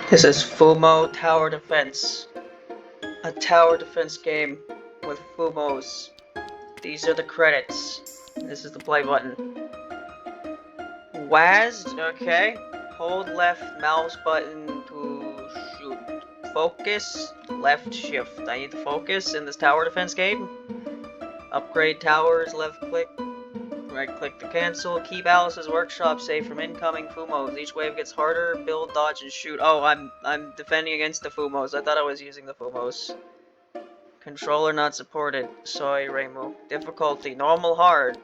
This is Fumo Tower Defense, a tower defense game with Fumos. These are the credits. This is the play button. WASD, okay. Hold left mouse button to shoot. Focus, left shift. I need to focus in this tower defense game. Upgrade towers, left click. Right click to cancel. Keep Alice's workshop safe from incoming Fumos. Each wave gets harder. Build, dodge, and shoot. Oh, I'm defending against the Fumos. I thought I was using the Fumos. Controller not supported. Sorry, Rainbow. Difficulty normal, hard.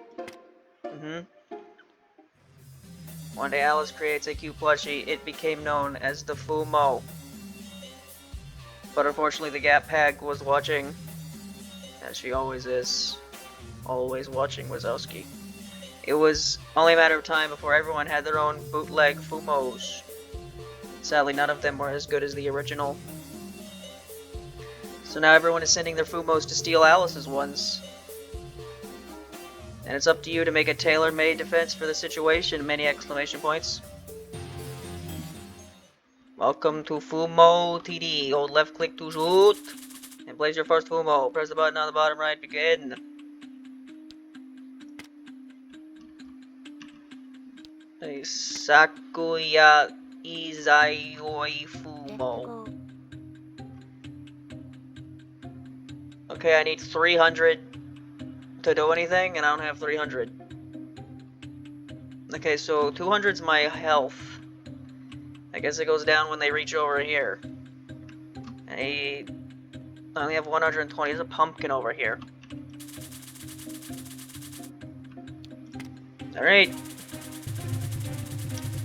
One day Alice creates a cute plushie. It became known as the Fumo. But unfortunately, the Gap Pag was watching, as she always is. Always watching Wazowski. It was only a matter of time before everyone had their own bootleg Fumos. Sadly, none of them were as good as the original. So now everyone is sending their Fumos to steal Alice's ones. And it's up to you to make a tailor-made defense for the situation, many exclamation points. Welcome to Fumo TD. Hold left click to shoot. And place your first Fumo. Press the button on the bottom right, begin. Sakuya Izaioi Fumo. Okay, I need 300 to do anything, and I don't have 300. Okay, so 200's my health. I guess it goes down when they reach over here. I only have 120. There's a pumpkin over here. Alright.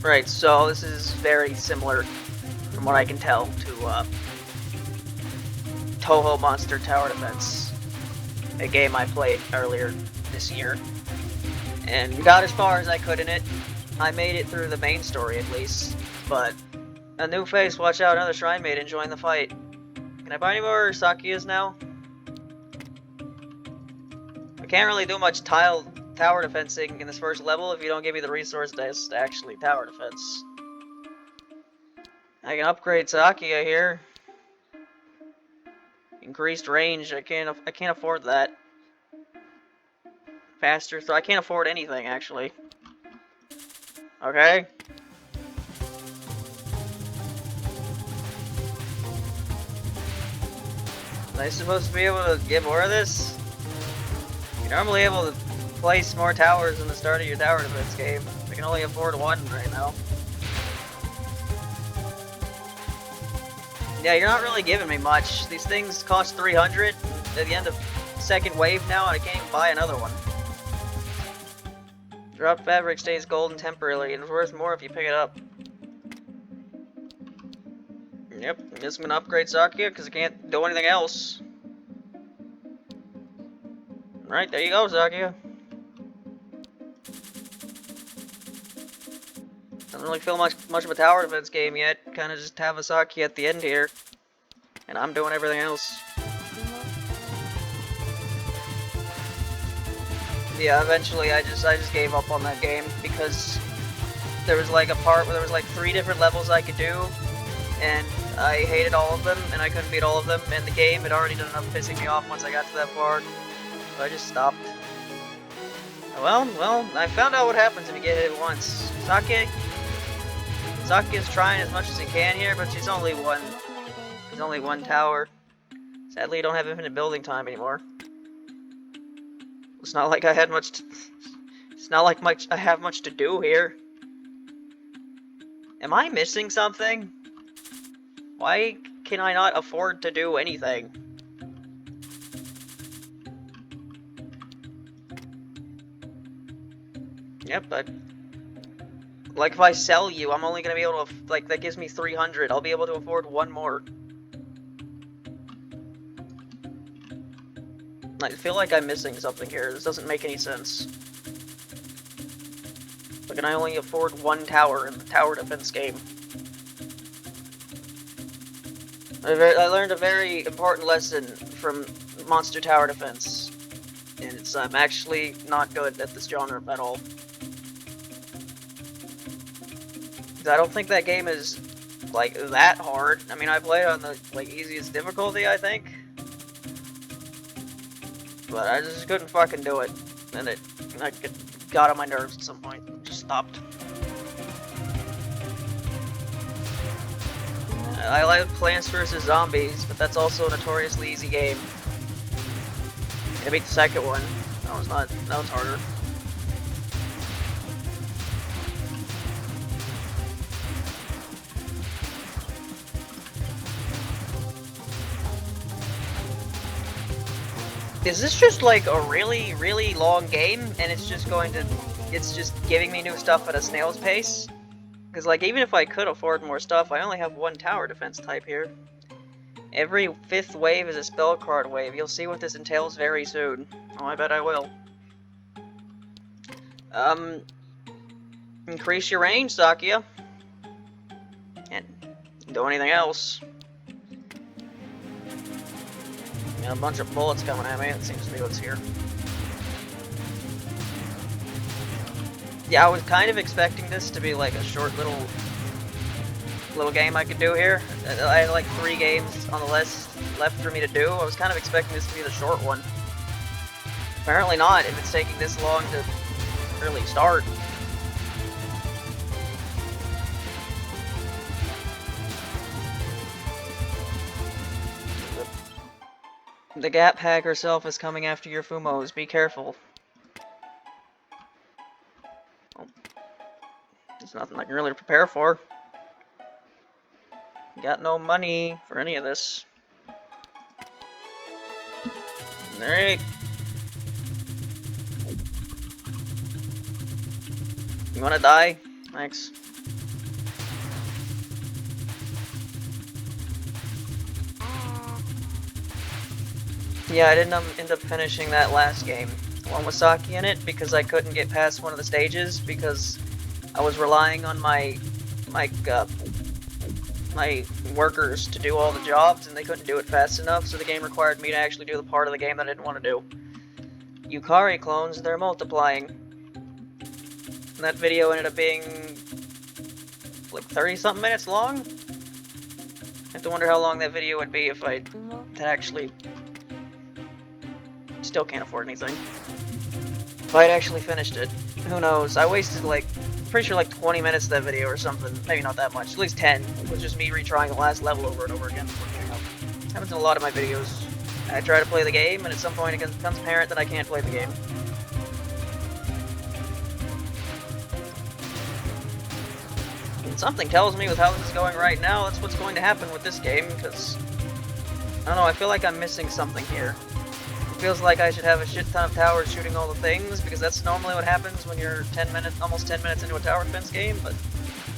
Right, so this is very similar, from what I can tell, to Touhou Monster Tower Defense, a game I played earlier this year, and got as far as I could in it. I made it through the main story at least, but a new face, watch out, another shrine maiden join the fight. Can I buy any more Sakiyas now? I can't really do much tower defensing in this first level if you don't give me the resource dice to actually tower defense. I can upgrade Sakiya here. Increased range, I can't afford that. Faster throw, I can't afford anything actually. Okay. Am I supposed to be able to get more of this? You're normally able to place more towers in the start of your tower defense game. I can only afford one right now. Yeah, you're not really giving me much. These things cost 300 at the end of second wave now, and I can't even buy another one. Drop fabric stays golden temporarily, and it's worth more if you pick it up. Yep, I guess I'm gonna upgrade Sakia because I can't do anything else. Right, there you go, Sakia. Doesn't really feel much of a tower defense game yet. Kind of just have a Sakia at the end here, and I'm doing everything else. Yeah, eventually I just gave up on that game because there was like a part where there was like 3 different levels I could do, and I hated all of them, and I couldn't beat all of them, and the game had already done enough pissing me off once I got to that part, so I just stopped. Well, I found out what happens if you get hit once. Sakia's trying as much as he can here, but she's only one tower. Sadly, you don't have infinite building time anymore. It's not like I had much. It's not like I have much to do here. Am I missing something? Why can I not afford to do anything? Yep, but like if I sell you, I'm only gonna be able to like that gives me 300. I'll be able to afford one more. I feel like I'm missing something here. This doesn't make any sense. But can I only afford one tower in the tower defense game? I learned a very important lesson from Monster Tower Defense, and I'm actually not good at this genre at all. I don't think that game is like that hard. I mean, I played on the like easiest difficulty, I think, but I just couldn't fucking do it, and it got on my nerves at some point. Just stopped. I like Plants vs Zombies, but that's also a notoriously easy game. I beat the second one. That one's not. That one's harder. Is this just like a really, really long game, and it's just giving me new stuff at a snail's pace? Because like, even if I could afford more stuff, I only have one tower defense type here. Every 5th wave is a spell card wave. You'll see what this entails very soon. Oh, I bet I will. Increase your range, Sakia. And do anything else. A bunch of bullets coming at me. It seems to be what's here. Yeah, I was kind of expecting this to be like a short little game I could do here. I had like 3 games on the list left for me to do. I was kind of expecting this to be the short one. Apparently not, if it's taking this long to really start. The Gap Hag herself is coming after your Fumos. Be careful. Oh. There's nothing I can really prepare for. Got no money for any of this. Alright. You wanna die? Thanks. Yeah, I didn't end up finishing that last game. The one with Saki in it, because I couldn't get past one of the stages, because I was relying on my workers to do all the jobs, and they couldn't do it fast enough, so the game required me to actually do the part of the game that I didn't want to do. Yukari clones, they're multiplying. And that video ended up being like 30-something minutes long? I have to wonder how long that video would be if I had actually... Still can't afford anything. If I'd actually finished it, who knows? I wasted like, pretty sure like 20 minutes of that video or something. Maybe not that much, at least 10. It was just me retrying the last level over and over again before giving up. Happens in a lot of my videos. I try to play the game, and at some point it becomes apparent that I can't play the game. And something tells me with how this is going right now, that's what's going to happen with this game, because... I don't know, I feel like I'm missing something here. It feels like I should have a shit ton of towers shooting all the things, because that's normally what happens when you're almost 10 minutes into a tower defense game, but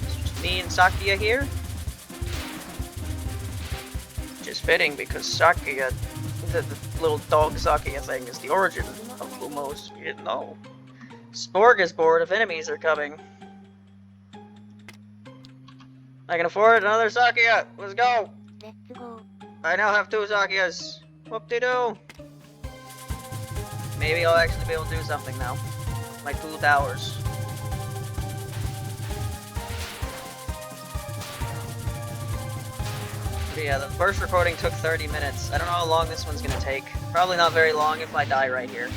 it's just me and Sakia here. Which is fitting, because Sakia, the little dog Sakia thing, is the origin of Fumos. You didn't know. Smorgasbord of enemies are coming. I can afford another Sakia! Let's go! Let's go. I now have 2 Sakias! Whoop-de-doo! Maybe I'll actually be able to do something now. My 2 towers. But yeah, the first recording took 30 minutes. I don't know how long this one's gonna take. Probably not very long if I die right here.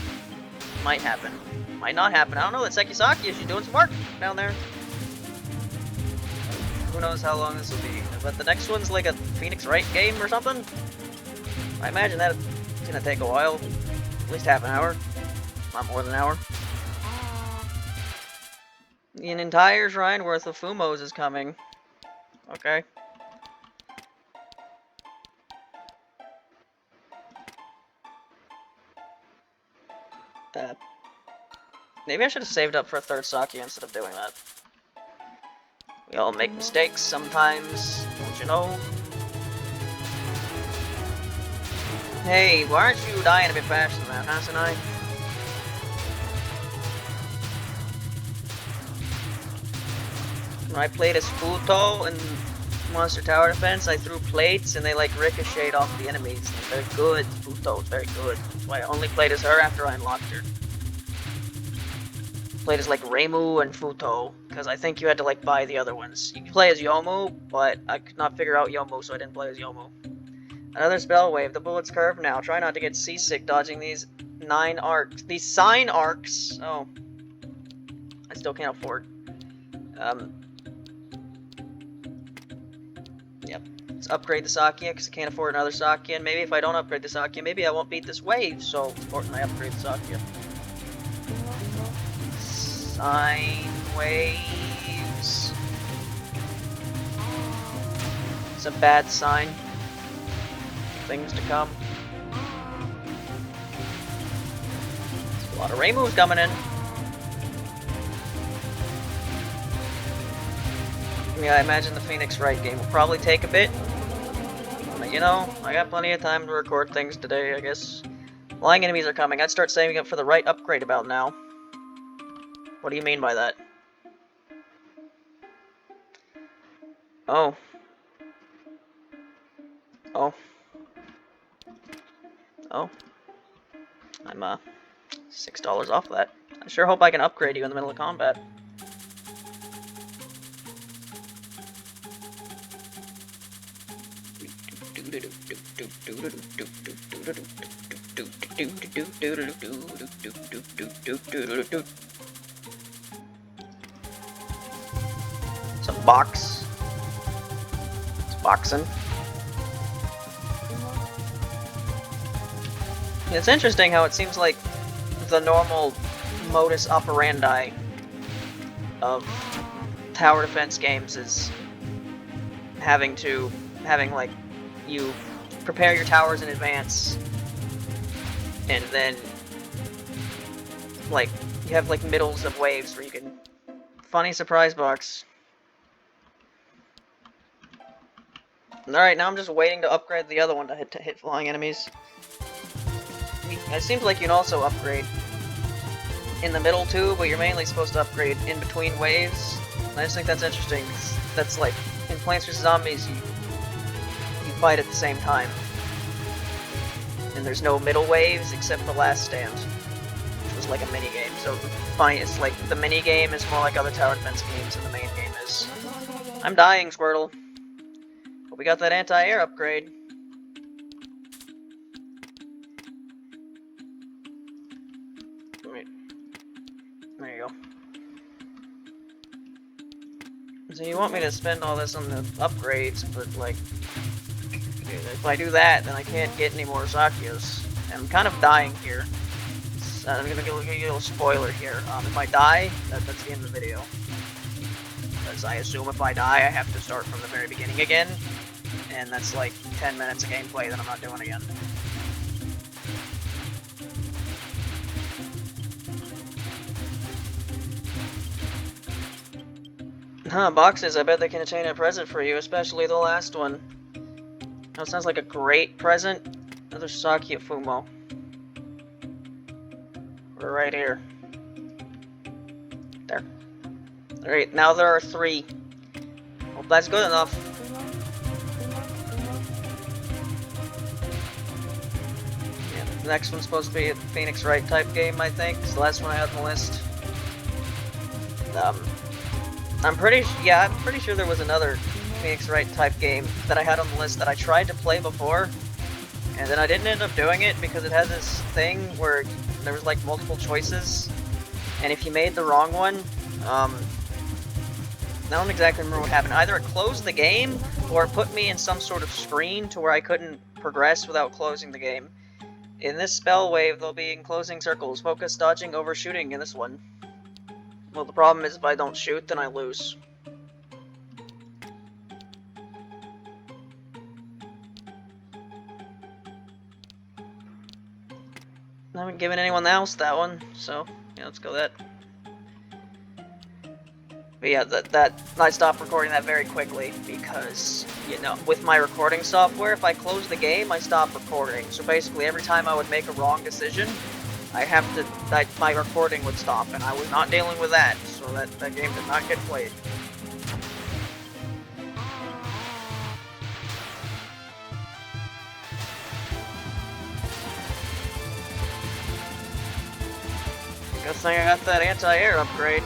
Might happen. Might not happen. I don't know, that Sekisaki is doing some work down there. Who knows how long this will be. But the next one's like a Phoenix Wright game or something? I imagine that's gonna take a while. At least half an hour. Not more than an hour. An entire shrine worth of Fumos is coming. Okay. Maybe I should have saved up for a 3rd Saki instead of doing that. We all make mistakes sometimes, don't you know? Hey, why aren't you dying a bit faster than that, huh, Sanai? When I played as Futo in Monster Tower Defense, I threw plates and they like ricocheted off the enemies. They're good. Futo's very good. That's why I only played as her after I unlocked her. played as like Reimu and Futo, because I think you had to like buy the other ones. You can play as Yomu, but I could not figure out Yomu, so I didn't play as Yomu. Another spell wave. The bullets curve now. Try not to get seasick dodging these 9 arcs. These sign arcs. Oh, I still can't afford. Yep. Let's upgrade the Sakia, because I can't afford another Sakia. And maybe if I don't upgrade the Sakia, maybe I won't beat this wave. So it's important I upgrade the Sakia. Sine waves. It's a bad sign. Things to come. There's a lot of Reimus coming in. Yeah, I imagine the Phoenix Wright game will probably take a bit. But you know, I got plenty of time to record things today, I guess. Flying enemies are coming. I'd start saving up for the right upgrade about now. What do you mean by that? Oh. Oh. Oh. I'm, $6 off that. I sure hope I can upgrade you in the middle of combat. It's a box. It's boxing. It's interesting how it seems like the normal modus operandi of tower defense games is having like you prepare your towers in advance and then like you have like middles of waves where you can funny surprise box. Alright, now I'm just waiting to upgrade the other one to hit flying enemies. It seems like you can also upgrade in the middle too, but you're mainly supposed to upgrade in between waves. I just think that's interesting. That's like in Plants vs Zombies, you fight at the same time, and there's no middle waves except the last stand, which was like a mini game. So funny, it's like the mini game is more like other tower defense games than the main game is. I'm dying, Squirtle, but we got that anti-air upgrade. There you go. So you want me to spend all this on the upgrades, but like, if I do that, then I can't get any more Sakyas. And I'm kind of dying here. I'm gonna give you a little spoiler here. If I die, that's the end of the video. Because I assume if I die, I have to start from the very beginning again. And that's like 10 minutes of gameplay that I'm not doing again. Huh, boxes, I bet they can attain a present for you, especially the last one. That sounds like a great present. Another Sakia Fumo. We're right here. There. Alright, now there are 3. Well, that's good enough. Yeah, the next one's supposed to be a Phoenix Wright type game, I think. It's the last one I had on the list. I'm pretty sure there was another Phoenix Wright type game that I had on the list that I tried to play before, and then I didn't end up doing it because it had this thing where there was like multiple choices, and if you made the wrong one, I don't exactly remember what happened. Either it closed the game, or it put me in some sort of screen to where I couldn't progress without closing the game. In this spell wave, they'll be enclosing circles. Focus, dodging, overshooting in this one. Well, the problem is if I don't shoot, then I lose. I haven't given anyone else that one, so yeah, let's go that. But yeah, I stopped recording that very quickly because, you know, with my recording software, if I close the game, I stop recording. So basically, every time I would make a wrong decision, my recording would stop, and I was not dealing with that, so that game did not get played. Good thing I got that anti-air upgrade.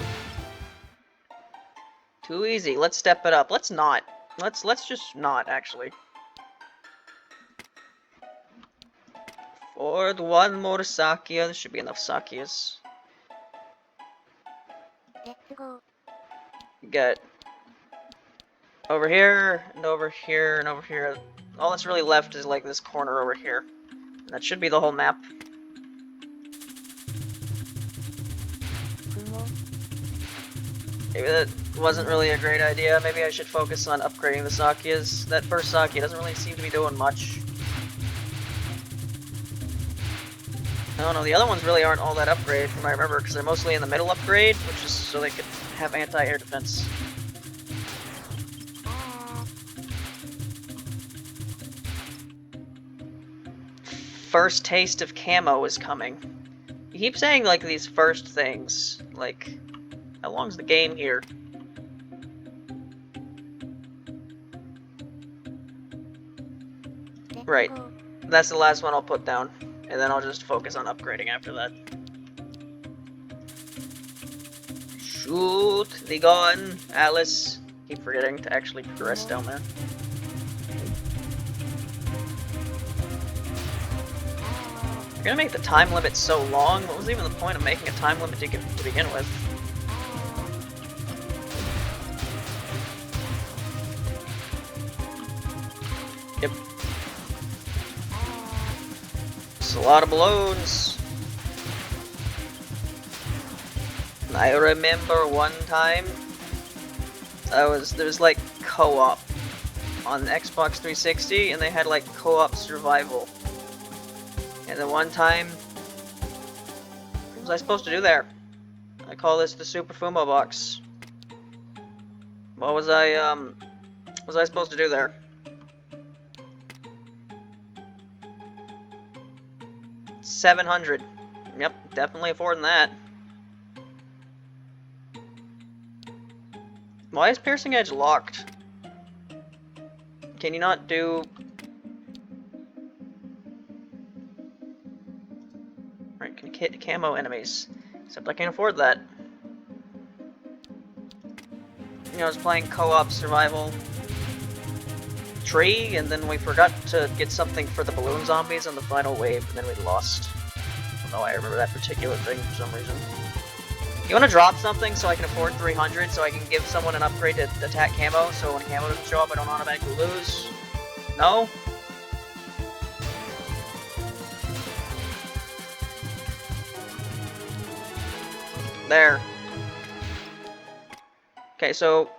Too easy. Let's step it up. Let's not. Let's just not, actually. For the one more Sakia. There should be enough Sakias. Get over here, and over here, and over here. All that's really left is like this corner over here. That should be the whole map. Maybe that wasn't really a great idea. Maybe I should focus on upgrading the Sakias. That first Sakia doesn't really seem to be doing much. I don't know, the other ones really aren't all that upgraded from what I remember, because they're mostly in the middle upgrade, which is so they could have anti-air defense. First taste of camo is coming. You keep saying, like, these first things. Like, how long's the game here? Right. That's the last one I'll put down. And then I'll just focus on upgrading after that. Shoot the gun, Alice. Keep forgetting to actually progress down there. You're gonna make the time limit so long? What was even the point of making a time limit to begin with? Yep. It's a lot of balloons. I remember one time there was like co-op on Xbox 360, and they had like co-op survival. And then one time, what was I supposed to do there? I call this the Super Fumo box. What was I supposed to do there? $700. Yep, definitely affording that. Why is Piercing Edge locked? Can you not do... Right, can hit camo enemies. Except I can't afford that. You know, I was playing co-op survival tree, and then we forgot to get something for the balloon zombies on the final wave, and then we lost. I don't know why I remember that particular thing for some reason. You want to drop something so I can afford 300 so I can give someone an upgrade to attack camo, so when camo doesn't show up I don't automatically lose? No? There. Okay, so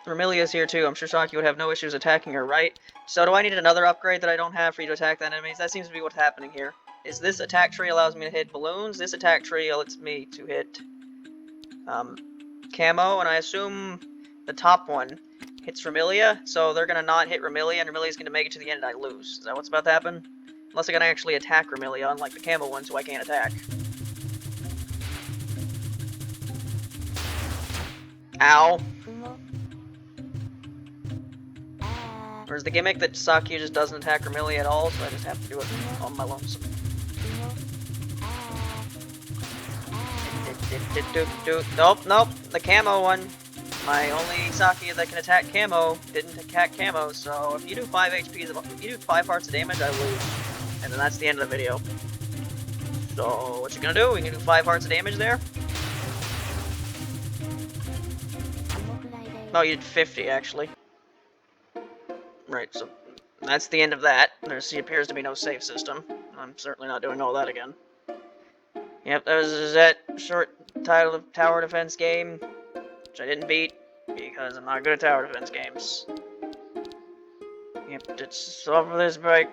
Remilia's here too. I'm sure Saki would have no issues attacking her, right? So do I need another upgrade that I don't have for you to attack that enemies? That seems to be what's happening here. Is this attack tree allows me to hit balloons, this attack tree lets me to hit camo, and I assume the top one hits Remilia, so they're gonna not hit Remilia, and Remilia's gonna make it to the end and I lose. Is that what's about to happen? Unless they're gonna actually attack Remilia, unlike the camo one, so I can't attack. Ow. Or is the gimmick that Saki just doesn't attack Remilia at all, so I just have to do it on my lonesome? Nope, nope, the camo one. My only Saki that can attack camo didn't attack camo, so if you do 5 HP, if you do 5 hearts of damage, I lose. And then that's the end of the video. So, what you gonna do? You can do 5 hearts of damage there? No, you did 50, actually. Right, so that's the end of that. There appears to be no save system. I'm certainly not doing all that again. Yep, that was that short title of tower defense game, which I didn't beat, because I'm not good at tower defense games. Yep, it's over this break.